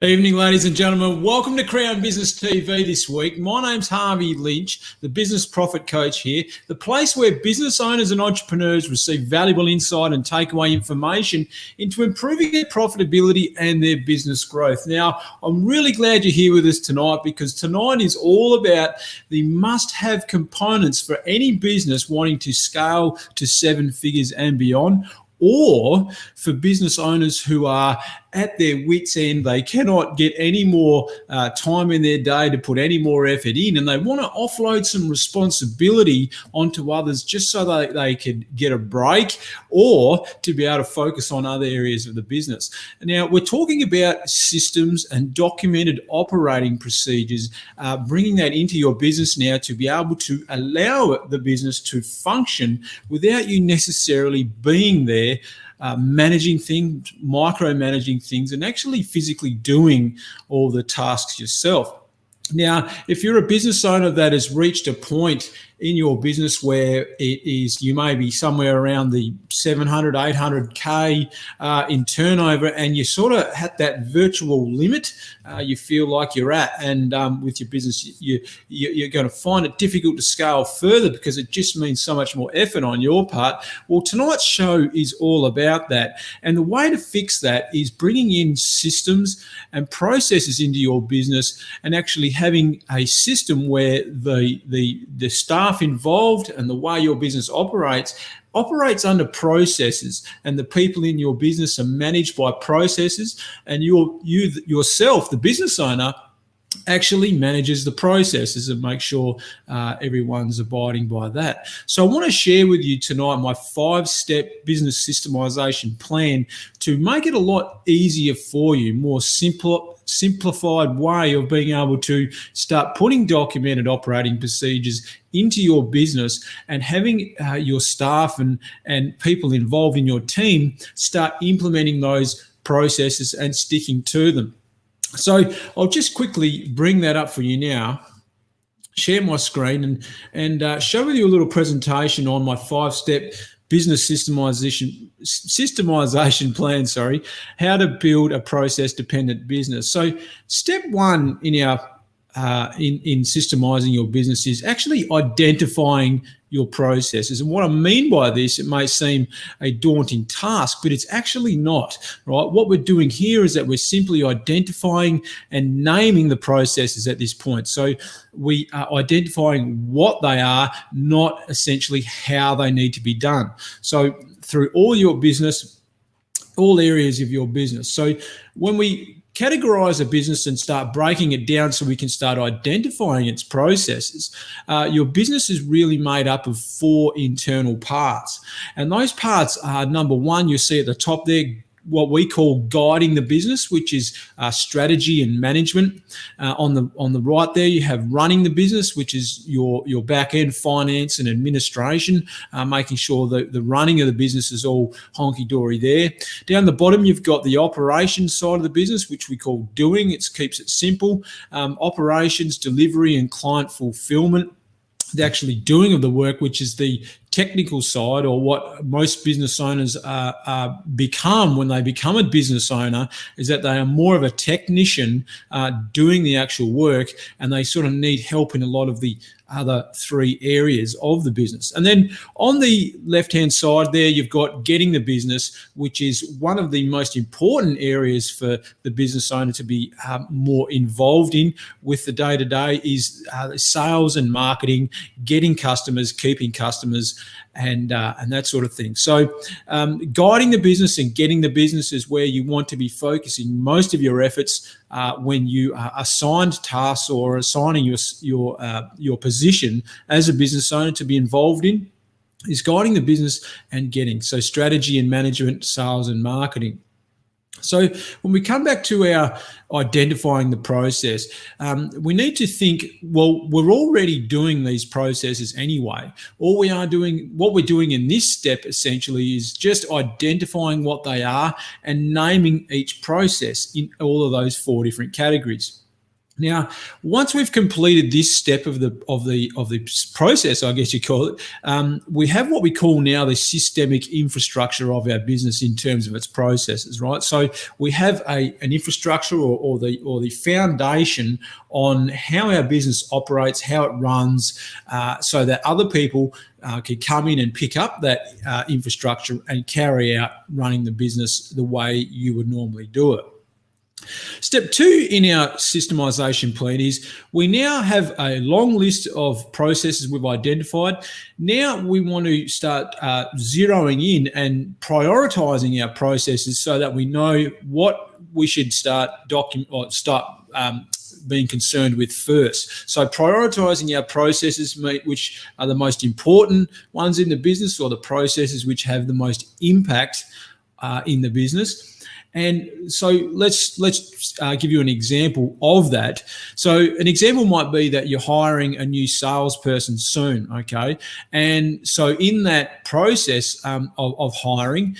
Evening, ladies and gentlemen. Welcome to Crown Business TV this week. My name's Harvey Lynch, the Business Profit Coach here, the place where business owners and entrepreneurs receive valuable insight and takeaway information into improving their profitability and their business growth. Now, I'm really glad you're here with us tonight because tonight is all about the must-have components for any business wanting to scale to 7 figures and beyond, or for business owners who are at their wits' end. They cannot get any more time in their day to put any more effort in, and they want to offload some responsibility onto others just so that they can get a break or to be able to focus on other areas of the business. Now, we're talking about systems and documented operating procedures, bringing that into your business now to be able to allow the business to function without you necessarily being there, managing things, micromanaging things, and actually physically doing all the tasks yourself. Now, if you're a business owner that has reached a point in your business where it is, you may be somewhere around the 700, 800K in turnover, and you sort of at that virtual limit you feel like you're at, and with your business, you're going to find it difficult to scale further because it just means so much more effort on your part. Well, tonight's show is all about that. And the way to fix that is bringing in systems and processes into your business and actually having a system where the staff involved and the way your business operates under processes, and the people in your business are managed by processes, and you yourself, the business owner, actually manages the processes and make sure everyone's abiding by that. So I want to share with you tonight my 5-step business systemization plan to make it a lot easier for you, more simplified way of being able to start putting documented operating procedures into your business and having your staff and people involved in your team start implementing those processes and sticking to them. So I'll just quickly bring that up for you now, share my screen and show you a little presentation on my 5-step business systemization plan, how to build a process-dependent business. So step 1 in our in systemizing your business is actually identifying your processes. And what I mean by this, it may seem a daunting task, but it's actually not, right? What we're doing here is that we're simply identifying and naming the processes at this point. So we are identifying what they are, not essentially how they need to be done. So through all your business, all areas of your business. So when we categorize a business and start breaking it down so we can start identifying its processes, your business is really made up of 4 internal parts. And those parts are, number 1, you see at the top there, what we call guiding the business, which is strategy and management. On the right there, you have running the business, which is your back end finance and administration, making sure that the running of the business is all honky-dory there. Down the bottom, you've got the operations side of the business, which we call doing. It keeps it simple. Operations, delivery, and client fulfillment. The actually doing of the work, which is the technical side, or what most business owners become when they become a business owner, is that they are more of a technician doing the actual work, and they sort of need help in a lot of the other 3 areas of the business. And then on the left-hand side there, you've got getting the business, which is one of the most important areas for the business owner to be more involved in with the day-to-day, is sales and marketing, getting customers, keeping customers, and that sort of thing. So guiding the business and getting the business is where you want to be focusing most of your efforts when you are assigned tasks or assigning your position as a business owner to be involved in, is guiding the business and getting. So strategy and management, sales and marketing. So when we come back to our identifying the process, we need to think, well, we're already doing these processes anyway. What we're doing in this step essentially is just identifying what they are and naming each process in all of those 4 different categories. Now, once we've completed this step of the process, I guess you call it, we have what we call now the systemic infrastructure of our business in terms of its processes, right? So we have an infrastructure or the foundation on how our business operates, how it runs, so that other people can come in and pick up that infrastructure and carry out running the business the way you would normally do it. Step 2 in our systemization plan is we now have a long list of processes we've identified. Now we want to start zeroing in and prioritizing our processes so that we know what we should start being concerned with first. So prioritizing our processes, which are the most important ones in the business, or the processes which have the most impact in the business. And so let's give you an example of that. So an example might be that you're hiring a new salesperson soon, okay? And so in that process of hiring,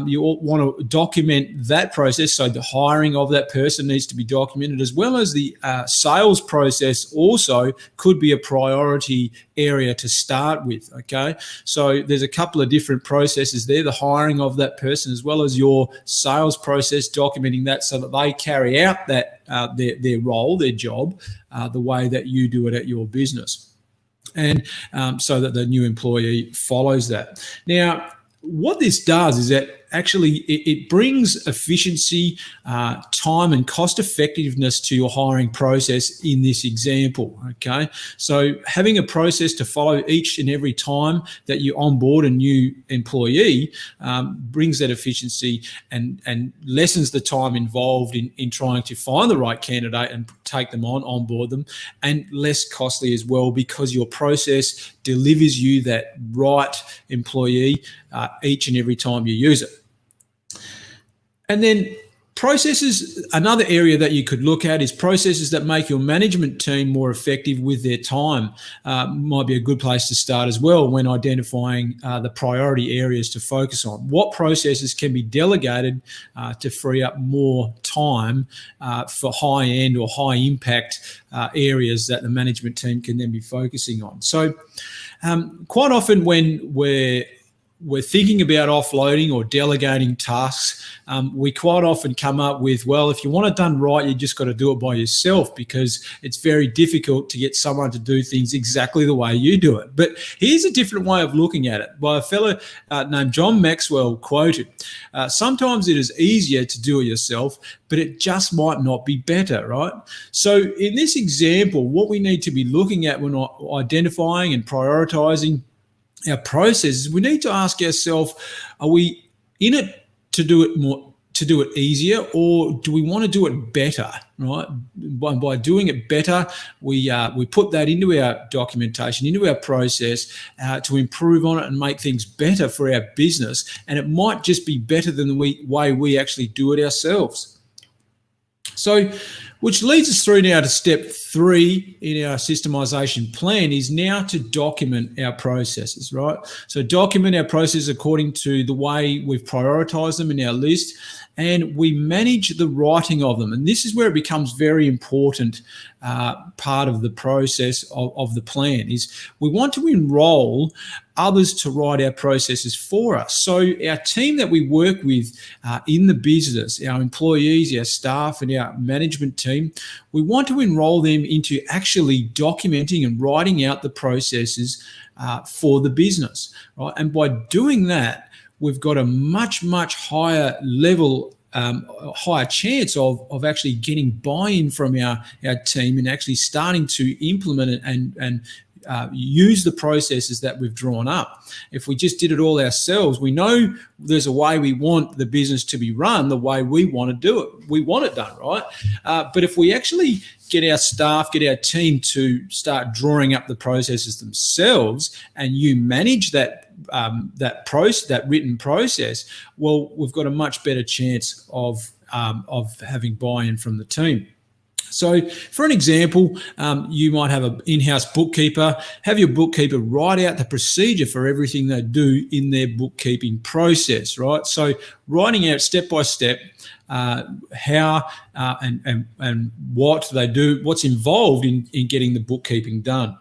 you want to document that process. So the hiring of that person needs to be documented, as well as the sales process also could be a priority area to start with, okay? So there's a couple of different processes there, the hiring of that person as well as your sales process, documenting that so that they carry out that their role, their job, the way that you do it at your business, and so that the new employee follows that. Now, what this does is that actually it brings efficiency, time and cost effectiveness to your hiring process in this example, okay? So having a process to follow each and every time that you onboard a new employee brings that efficiency and lessens the time involved in trying to find the right candidate and take them onboard them, and less costly as well, because your process delivers you that right employee each and every time you use it. And then processes, another area that you could look at is processes that make your management team more effective with their time. Might be a good place to start as well when identifying the priority areas to focus on. What processes can be delegated to free up more time for high-end or high-impact areas that the management team can then be focusing on. So quite often when we're thinking about offloading or delegating tasks, we quite often come up with, well, if you want it done right, you just got to do it by yourself, because it's very difficult to get someone to do things exactly the way you do it. But here's a different way of looking at it, by a fellow named John Maxwell, quoted, sometimes it is easier to do it yourself, but it just might not be better, right? So in this example, what we need to be looking at when identifying and prioritizing our processes, we need to ask ourselves, are we in it to do it easier, or do we want to do it better, right? By doing it better, we put that into our documentation, into our process to improve on it and make things better for our business. And it might just be better than the way we actually do it ourselves. So, which leads us through now to step 3 in our systemization plan, is now to document our processes, right? So document our processes according to the way we've prioritized them in our list, and we manage the writing of them. And this is where it becomes very important part of the process of the plan, is we want to enroll others to write our processes for us. So our team that we work with in the business, our employees, our staff and our management team, we want to enroll them into actually documenting and writing out the processes for the business, right? And by doing that, we've got a much, much higher level, higher chance of actually getting buy-in from our team and actually starting to implement it and use the processes that we've drawn up. If we just did it all ourselves, we know there's a way we want the business to be run the way we want to do it. We want it done right. But if we actually get our staff, get our team to start drawing up the processes themselves, and you manage that written process, well, we've got a much better chance of having buy-in from the team. So for an example, you might have an in-house bookkeeper. Have your bookkeeper write out the procedure for everything they do in their bookkeeping process, right? So writing out step by step how and what they do, what's involved in getting the bookkeeping done.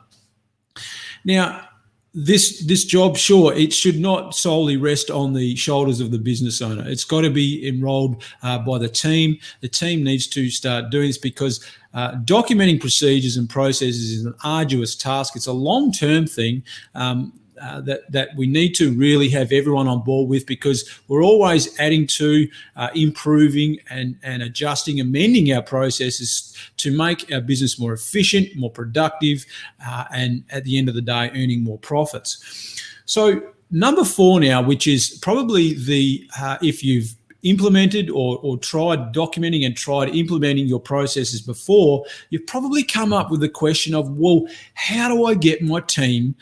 Now, this job, sure, it should not solely rest on the shoulders of the business owner. It's got to be enrolled by the team. The team needs to start doing this because documenting procedures and processes is an arduous task. It's a long-term thing that we need to really have everyone on board with, because we're always adding to, improving and adjusting, amending our processes to make our business more efficient, more productive, and at the end of the day, earning more profits. So number 4 now, which is probably the, if you've implemented or tried documenting and tried implementing your processes before, you've probably come up with the question of, well, how do I get my team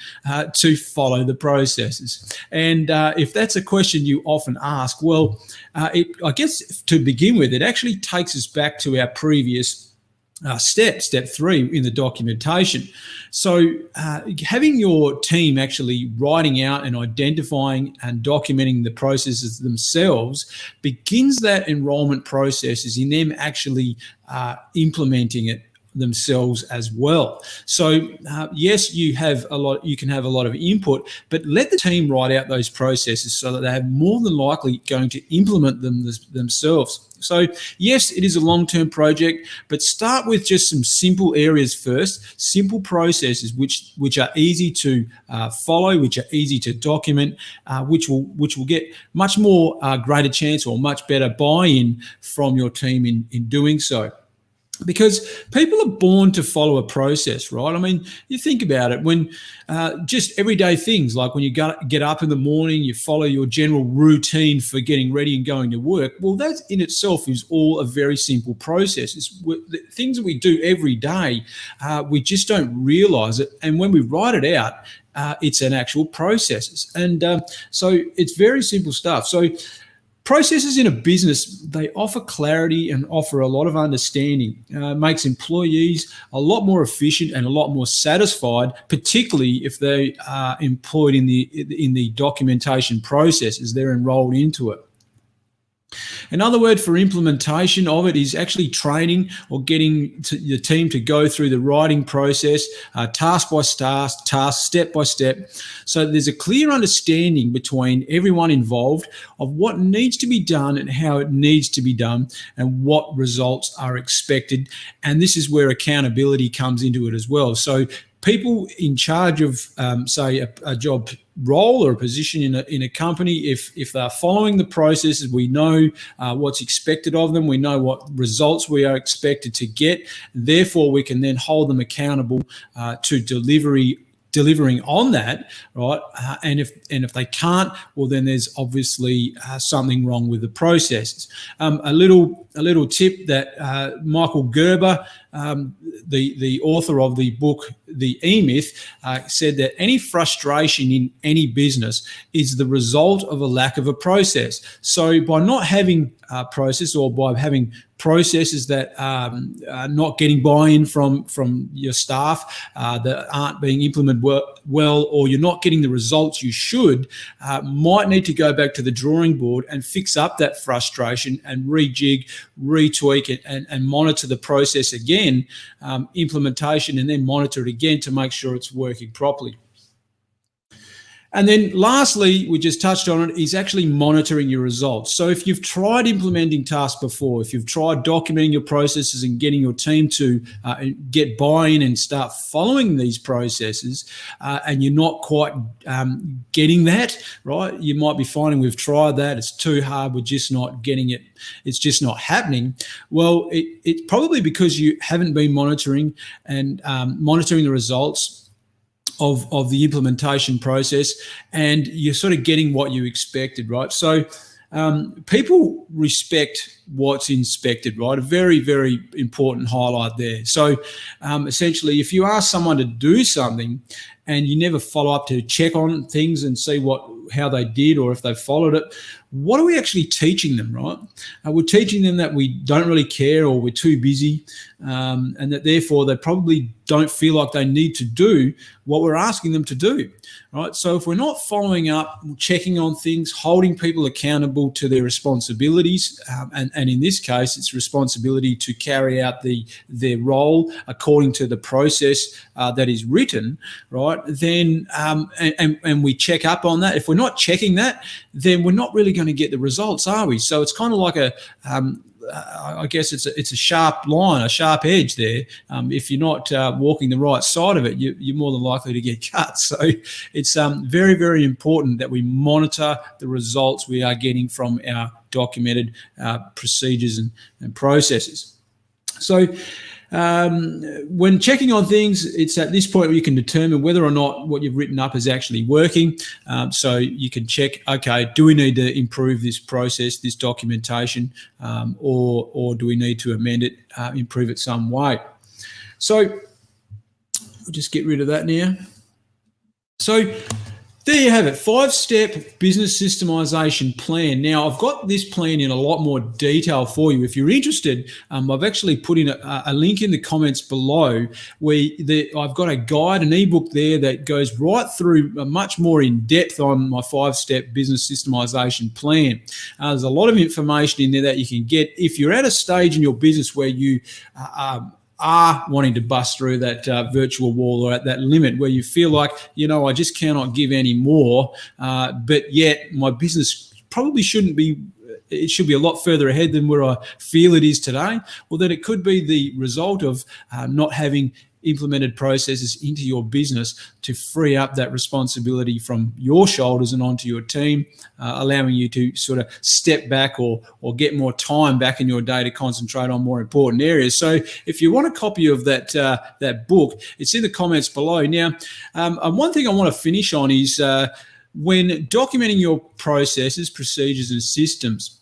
to follow the processes? And if that's a question you often ask, well, I guess to begin with, it actually takes us back to our previous step 3 in the documentation. So having your team actually writing out and identifying and documenting the processes themselves begins that enrollment processes in them actually implementing it themselves as well. So yes, you can have a lot of input, but let the team write out those processes so that they are more than likely going to implement them themselves. So yes, it is a long-term project, but start with just some simple areas first, simple processes which are easy to follow, which are easy to document, which will get much more greater chance or much better buy-in from your team in doing so. Because people are born to follow a process, right? I mean, you think about it, when just everyday things like when you get up in the morning, you follow your general routine for getting ready and going to work. Well, that in itself is all a very simple process. It's the things that we do every day, we just don't realize it. And when we write it out, it's an actual process. And so it's very simple stuff. So processes in a business, they offer clarity and offer a lot of understanding. Makes employees a lot more efficient and a lot more satisfied, particularly if they are employed in the documentation processes. They're enrolled into it. Another word for implementation of it is actually training or getting the team to go through the writing process, task by task, step by step. So there's a clear understanding between everyone involved of what needs to be done and how it needs to be done and what results are expected. And this is where accountability comes into it as well. So people in charge of, say, a job role or a position in a company, if they're following the processes, we know what's expected of them, we know what results we are expected to get, therefore we can then hold them accountable to delivering on that, right? And if they can't, well, then there's obviously something wrong with the processes. A little tip that Michael Gerber, the author of the book The E-Myth, said that any frustration in any business is the result of a lack of a process. So by not having a process, or by having processes that are not getting buy-in from your staff, that aren't being implemented well, or you're not getting the results you should, might need to go back to the drawing board and fix up that frustration and rejig, retweak it, and monitor the process again, implementation, and then monitor it again to make sure it's working properly. And then lastly, we just touched on it, is actually monitoring your results. So if you've tried implementing tasks before, if you've tried documenting your processes and getting your team to get buy-in and start following these processes, and you're not quite getting that, right? You might be finding we've tried that, it's too hard, we're just not getting it, it's just not happening. Well, it's probably because you haven't been monitoring the results of the implementation process, and you're sort of getting what you expected, right? So people respect what's inspected, right? A very, very important highlight there. So essentially, if you ask someone to do something and you never follow up to check on things and see how they did or if they followed it, what are we actually teaching them, right? We're teaching them that we don't really care, or we're too busy, and that therefore they probably don't feel like they need to do what we're asking them to do, right? So if we're not following up, checking on things, holding people accountable to their responsibilities, and in this case, it's responsibility to carry out their role according to the process that is written, right? Then and we check up on that. If we're not checking that, then we're not really going to get the results, are we? So it's kind of like I guess it's a sharp line, a sharp edge there. If you're not walking the right side of it, you're more than likely to get cut. So it's very, very important that we monitor the results we are getting from our documented procedures and processes. So when checking on things, it's at this point where you can determine whether or not what you've written up is actually working. So you can check, okay, do we need to improve this process, this documentation, or do we need to amend it, improve it some way? So we'll just get rid of that now. So there you have it, 5-step business systemization plan. Now, I've got this plan in a lot more detail for you. If you're interested, I've actually put in a link in the comments below where I've got a guide, an ebook there that goes right through much more in depth on my 5-step business systemization plan. There's a lot of information in there that you can get if you're at a stage in your business where you are wanting to bust through that virtual wall, or at that limit where you feel like, I just cannot give any more, but yet my business probably shouldn't be, it should be a lot further ahead than where I feel it is today. Well, then it could be the result of not having implemented processes into your business to free up that responsibility from your shoulders and onto your team, allowing you to sort of step back or get more time back in your day to concentrate on more important areas. So if you want a copy of that book, it's in the comments below. Now, one thing I want to finish on is when documenting your processes, procedures, and systems,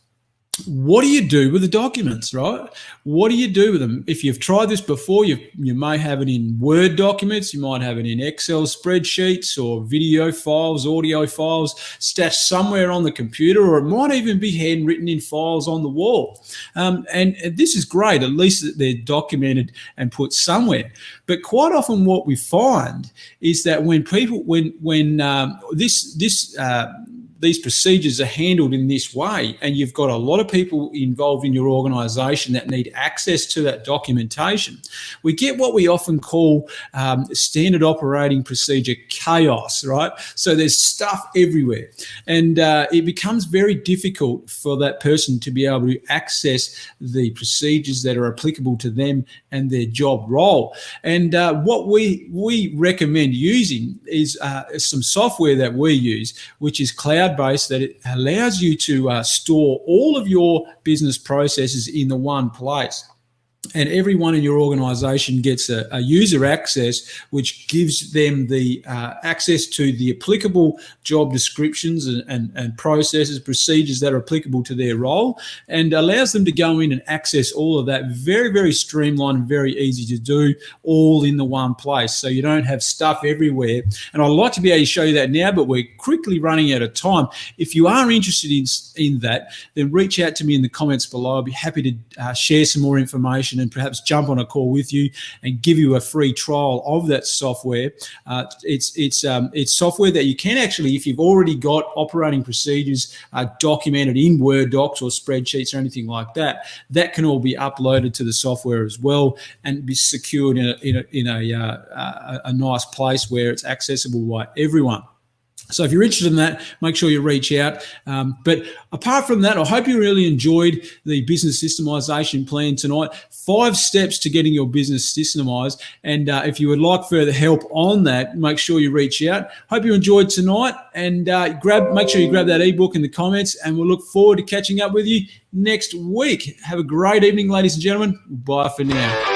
what do you do with the documents, right? What do you do with them? If you've tried this before, you may have it in Word documents, you might have it in Excel spreadsheets or video files, audio files, stashed somewhere on the computer, or it might even be handwritten in files on the wall. And this is great, at least that they're documented and put somewhere. But quite often what we find is that when people, these procedures are handled in this way, and you've got a lot of people involved in your organisation that need access to that documentation, we get what we often call standard operating procedure chaos, right? So there's stuff everywhere, and it becomes very difficult for that person to be able to access the procedures that are applicable to them and their job role. And what we recommend using is some software that we use, which is cloud-based, that it allows you to store all of your business processes in the one place. And everyone in your organization gets a user access, which gives them the access to the applicable job descriptions and processes, procedures that are applicable to their role, and allows them to go in and access all of that very, very streamlined, very easy to do, all in the one place. So you don't have stuff everywhere. And I'd like to be able to show you that now, but we're quickly running out of time. If you are interested in that, then reach out to me in the comments below. I'll be happy to share some more information and perhaps jump on a call with you and give you a free trial of that software. It's software that you can actually, if you've already got operating procedures documented in Word docs or spreadsheets or anything like that, that can all be uploaded to the software as well and be secured in a nice place where it's accessible by everyone. So if you're interested in that, make sure you reach out. But apart from that, I hope you really enjoyed the business systemization plan tonight. 5 steps to getting your business systemized. And if you would like further help on that, make sure you reach out. Hope you enjoyed tonight, and make sure you grab that ebook in the comments, and we'll look forward to catching up with you next week. Have a great evening, ladies and gentlemen. Bye for now.